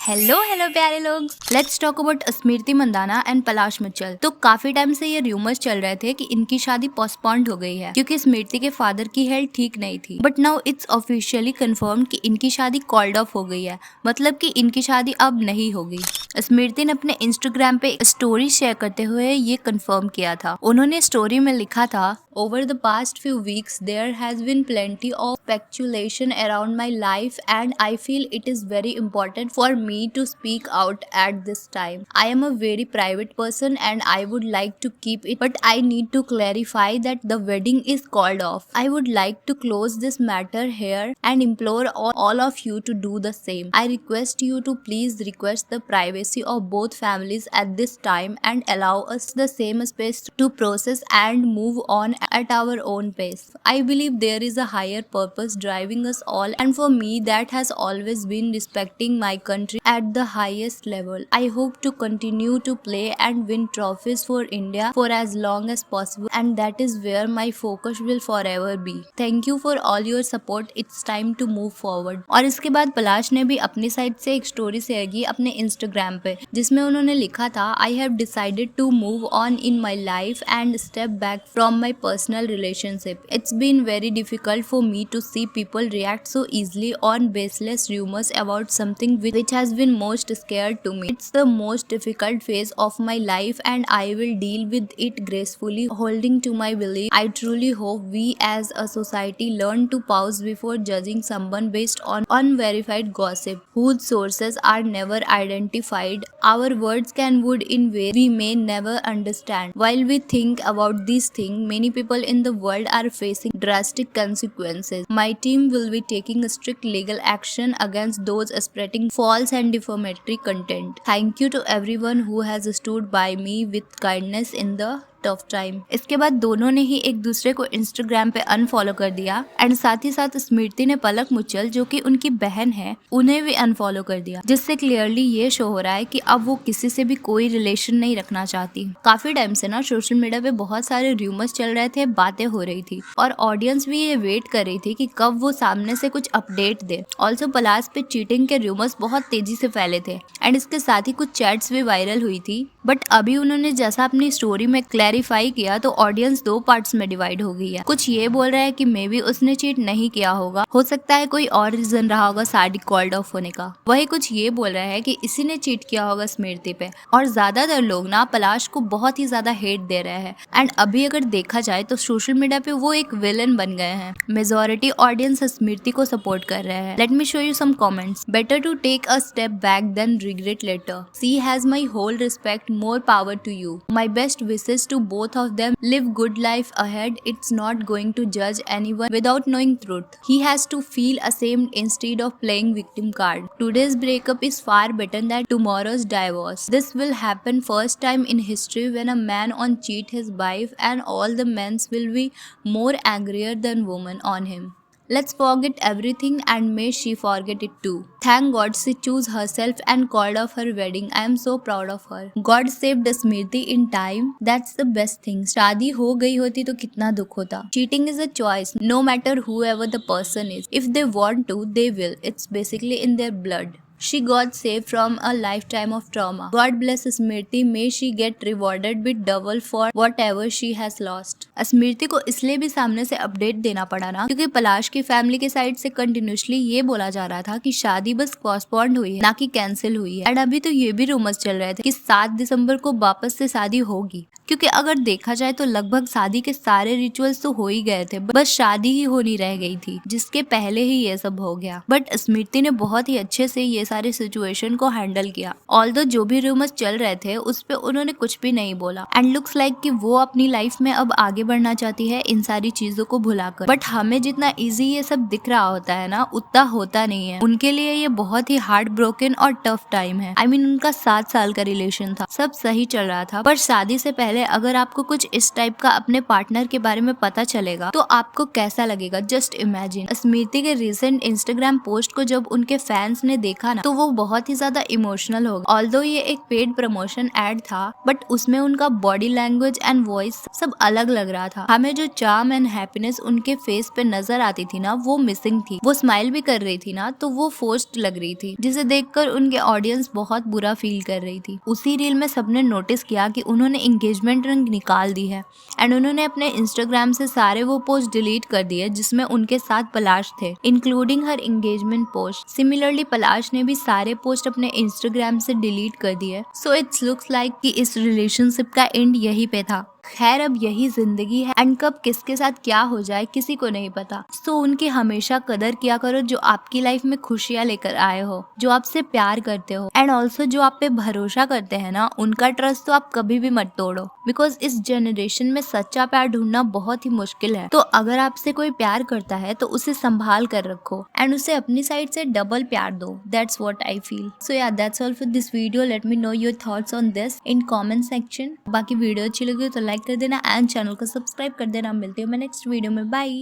Hello hello प्यारे लोग, let's talk about Smriti Mandhana and Palash Muchhal. तो काफी टाइम से ये रूमर्स चल रहे थे कि इनकी शादी पोस्टपोन्ड हो गई है क्योंकि स्मृति के फादर की हेल्थ ठीक नहीं थी। But now it's officially confirmed कि इनकी शादी कॉल्ड ऑफ हो गई है, मतलब कि इनकी शादी अब नहीं होगी। स्मृति ने अपने इंस्टाग्राम पे स्टोरी शेयर करते हुए ये कंफर्म किया था। उन्होंने स्टोरी में लिखा था, Over the past few weeks, there has been plenty of speculation around my life, and I feel it is very important for me to speak out at this time. I am a very private person and I would like to keep it, but I need to clarify that the wedding is called off. I would like to close this matter here and implore all of you to do the same. I request you to please request the privacy of both families at this time and allow us the same space to process and move on at our own pace. I believe there is a higher purpose driving us all, and for me that has always been respecting my country at the highest level. I hope to continue to play and win trophies for India for as long as possible, and that is where my focus will forever be. Thank you for all your support. It's time to move forward. और इसके बाद पलाश ने भी अपनी side से एक story share की अपने इंस्टाग्राम पे, जिसमें उन्होंने लिखा था, I have decided to move on in my life and step back from my personal relationship. It's been very difficult for me to see people react so easily on baseless rumors about something which has been most scared to me. It's the most difficult phase of my life and I will deal with it gracefully, holding to my belief. I truly hope we as a society learn to pause before judging someone based on unverified gossip whose sources are never identified. Our words can wound in ways we may never understand. While we think about these things, many people in the world are facing drastic consequences. My team will be taking strict legal action against those spreading false and defamatory content. Thank you to everyone who has stood by me with kindness in the tough time. इसके बाद दोनों ने ही एक दूसरे को Instagram पे unfollow कर दिया एंड साथ ही साथ स्मृति ने पलक मुच्छल, जो कि उनकी बहन है, उन्हें भी अनफॉलो कर दिया, जिससे क्लियरली ये शो हो रहा है कि अब वो किसी से भी कोई रिलेशन नहीं रखना चाहती। काफी टाइम से ना सोशल मीडिया पे बहुत सारे रूमर्स चल रहे थे, बातें हो रही थी और ऑडियंस भी ये वेट कर रही थी कि कब वो सामने से कुछ अपडेट दे। ऑल्सो पलाश पे चीटिंग के रूमर्स बहुत तेजी से फैले थे एंड इसके साथ ही कुछ चैट्स भी वायरल हुई थी। बट अभी उन्होंने जैसा अपनी स्टोरी में क्लैरिफाई किया तो ऑडियंस दो पार्ट्स में डिवाइड हो गई है। कुछ ये बोल रहा है कि मे बी उसने चीट नहीं किया होगा, हो सकता है कोई और रीजन रहा होगा शादी कॉल्ड ऑफ होने का। वही कुछ ये बोल रहा है कि इसी ने चीट किया होगा स्मृति पे। और ज्यादातर लोग ना पलाश को बहुत ही ज्यादा हेट दे रहे हैं एंड अभी अगर देखा जाए तो सोशल मीडिया पे वो एक विलन बन गए हैं। मेजोरिटी ऑडियंस स्मृति को सपोर्ट कर रहे हैं। Let me show you some comments. Better to take a step back then regret later. She has my whole respect, more power to you. My best wishes to both of them. Live good life ahead. It's not going to judge anyone without knowing truth. He has to feel ashamed instead of playing victim card. Today's breakup is far better than tomorrow's divorce. This will happen first time in history when a man on cheat his wife and all the men will be more angrier than women on him. Let's forget everything and may she forget it too. Thank God she chose herself and called off her wedding. I am so proud of her. God saved Smriti in time. That's the best thing. शादी हो गई होती तो कितना दुख होता. Cheating is a choice, no matter whoever the person is. If they want to, they will. It's basically in their blood. She got saved from a lifetime of trauma. God bless Smriti. May she get rewarded with double for whatever she has lost. स्मृति को इसलिए भी सामने से update देना पड़ा ना क्योंकि पलाश की फैमिली के साइड से कंटिन्यूसली ये बोला जा रहा था कि शादी बस पोस्टपोन्ड हुई है, ना कि कैंसिल हुई है। एंड अभी तो ये भी रूमर्स चल रहे थे कि 7 दिसंबर को वापस से शादी होगी, क्योंकि अगर देखा जाए तो लगभग शादी के सारे रिचुअल्स तो हो ही गए थे, बस शादी ही होनी रह गई थी, जिसके पहले ही ये सब हो गया। बट स्मृति ने बहुत ही अच्छे से ये सारे सिचुएशन को हैंडल किया। ऑल्दो जो भी रूमर्स चल रहे थे उस पे उन्होंने कुछ भी नहीं बोला एंड लुक्स लाइक कि वो अपनी लाइफ में अब आगे बढ़ना चाहती है इन सारी चीजों को भुलाकर। बट हमें जितना इजी ये सब दिख रहा होता है ना, उतना होता नहीं है। उनके लिए ये बहुत ही हार्ट ब्रोकन और टफ टाइम है। I mean, उनका 7 साल का रिलेशन था, सब सही चल रहा था, पर शादी से पहले पहले अगर आपको कुछ इस टाइप का अपने पार्टनर के बारे में पता चलेगा तो आपको कैसा लगेगा, जस्ट इमेजिन। स्मृति के रिसेंट इंस्टाग्राम पोस्ट को जब उनके फैंस ने देखा ना तो वो बहुत ही ज्यादा इमोशनल हो गए। ऑल्दो ये एक पेड प्रमोशन एड था बट उसमें उनका बॉडी लैंग्वेज एंड वॉइस सब अलग लग रहा था। हमें जो चार्म एंड हैप्पीनेस उनके फेस पे नजर आती थी ना वो मिसिंग थी। वो स्माइल भी कर रही थी ना तो वो फोर्स्ड लग रही थी, जिसे देखकर उनके ऑडियंस बहुत बुरा फील कर रही थी। उसी रील में सबने नोटिस किया कि उन्होंने एंगेजमेंट रिंग निकाल दी है एंड उन्होंने अपने इंस्टाग्राम से सारे वो पोस्ट डिलीट कर दिए जिसमें उनके साथ पलाश थे, इंक्लूडिंग हर एंगेजमेंट पोस्ट। सिमिलरली पलाश ने भी सारे पोस्ट अपने इंस्टाग्राम से डिलीट कर दिए। सो इट्स लुक्स लाइक कि इस रिलेशनशिप का एंड यहीं पे था। खैर अब यही जिंदगी है एंड कब किसके साथ क्या हो जाए किसी को नहीं पता। सो उनकी हमेशा कदर किया करो जो आपकी लाइफ में खुशियां लेकर आए हो, जो आपसे प्यार करते हो एंड ऑल्सो जो आप पे भरोसा करते हैं ना, उनका ट्रस्ट तो आप कभी भी मत तोड़ो। बिकॉज इस जनरेशन में सच्चा प्यार ढूंढना बहुत ही मुश्किल है। तो अगर आपसे कोई प्यार करता है तो उसे संभाल कर रखो एंड उसे अपनी साइड से डबल प्यार दो। That's what I feel. So yeah that's all for this video. Let me know your thoughts on this in comment section. बाकी वीडियो अच्छी लगी तो लाइक कर देना एंड चैनल को सब्सक्राइब कर देना। मिलती हूँ मैं नेक्स्ट वीडियो में। बाय।